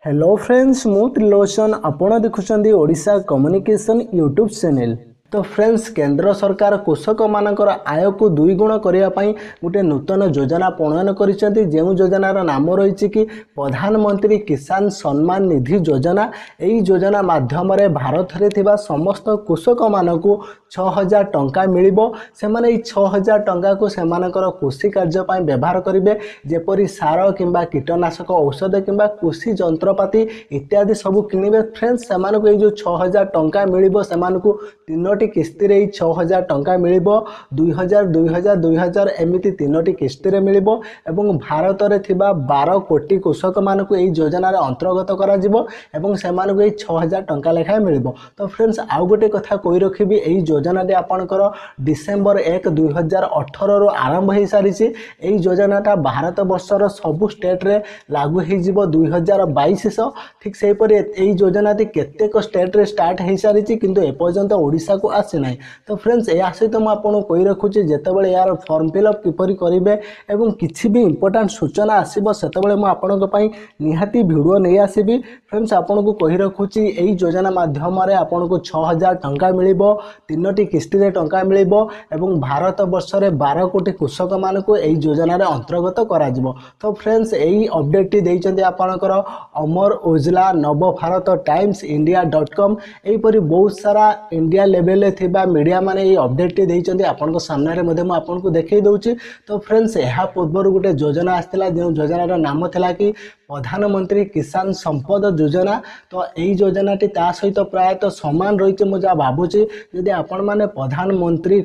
Hello friends मु त्रिलोचन आपण देखुछंदी Odisha communication YouTube channel. तो फ्रेंड्स केंद्र सरकार कृषक मानकर आय को दुई गुण करने गोटे नूतन योजना प्रणयन करिसेंती जेउ योजनार नाम रही कि प्रधानमंत्री किसान सम्मान निधि योजना। यही योजना माध्यम भारत में थिबा समस्त कृषक मानकु 6000 टंका मिलिबो। सेमाने 6000 टंका को सेमानकर कृषि कार्य पय व्यवहार करिवे, जेपरि सार किंबा कीटनाशक औषध किंबा कृषि जंत्रपाति इत्यादि सब किनिबे। फ्रेंड्स सेमानकु ए जो 6000 टंका मिलिबो सेमानकु तीनोटी किस्ती रे 6000 टंका मिलिबो। 2000 2000 2000 एमिति तीनोटी किस्ती रे मिलिबो एवं भारत रे थिबा 12 कोटी कृषक मानकु ए योजना रे अंतर्गत करा जिवो एवं सेमानकु ए 6000 टंका लेखा मिलिबो। तो फ्रेंड्स आउ गोटे कथा कहि रखिबी, ए योजना रे आपनकर डिसेंबर 1 2018 रो आरंभ हो सारी। यही योजनाटा भारत वर्षर सबु स्टेट रे लागू हो 2022। ठीक से योजना केतेक स्टेट रे स्टार्ट हो सारी किंतु एपर्यंत ओडिशा को आसी ना। तो फ्रेंड्स या सहित मुझे कही रखुच्छी जितेबाला यार फॉर्म फिलअप किपरि करेंगे और किसी भी इंपोर्टाट सूचना आसो से मुझे निहाती भिडियो नहीं आसबि। फ्रेंड्स आपन को कही रखुच्छी यही योजना माध्यम आपन को 6000 टंका मिलिबो, तीनोटी किस्ती रे टंका मिलिबो एवं भारत वर्ष रे 12 कोटी कृषक मानकु एही योजना रे अंतर्गत करा जिवो। तो फ्रेंड्स यही अपडेट टी देइचंदी आपनकर अमर उजला, नव भारत टाइम्स, india.com एहीपरि बहुत सारा इंडिया लेवल रे थिबा मीडिया माने एही अपडेट टी देइचंदी आपनको सामने रे मध्ये म आपनको देखै दउची। तो फ्रेंड्स एहा पूर्व गोटे योजना आस्थिला जो योजना रो नाम थिला कि प्रधानमंत्री किसान संपद योजना। तो यही योजना टी ता सहित प्रायतः समान रही मुझे भावुची। यदि आपण माने प्रधानमंत्री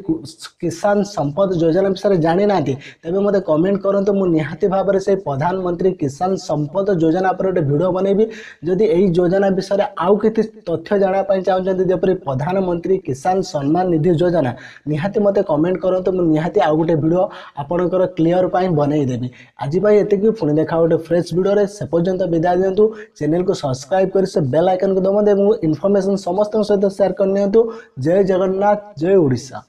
किसान संपद योजना विषय जानी ना तेबे मते कमेंट करंतु, मु निहाती भाव में से प्रधानमंत्री किसान संपद योजना पर गोटे वीडियो बनैबी। जदि यही योजना विषय आउ किछि तथ्य जाना पय चाहउछन्ती जेपरि प्रधानमंत्री किसान सम्मान निधि योजना, निहाती मते कमेंट करंतु, मु निहाती आउ गोटे वीडियो आपनकर क्लियर पय बनै देबी। आज पय एतिकी, पुणी देखा गोटे फ्रेश वीडियो रे। से पर्यंत विदाय दिंतु। चैनल को सब्सक्राइब कर से बेल आइकन को दबाते इनफॉरमेशन समस्त सहित शेयर कर। जय जगन्नाथ, जय ओडिशा।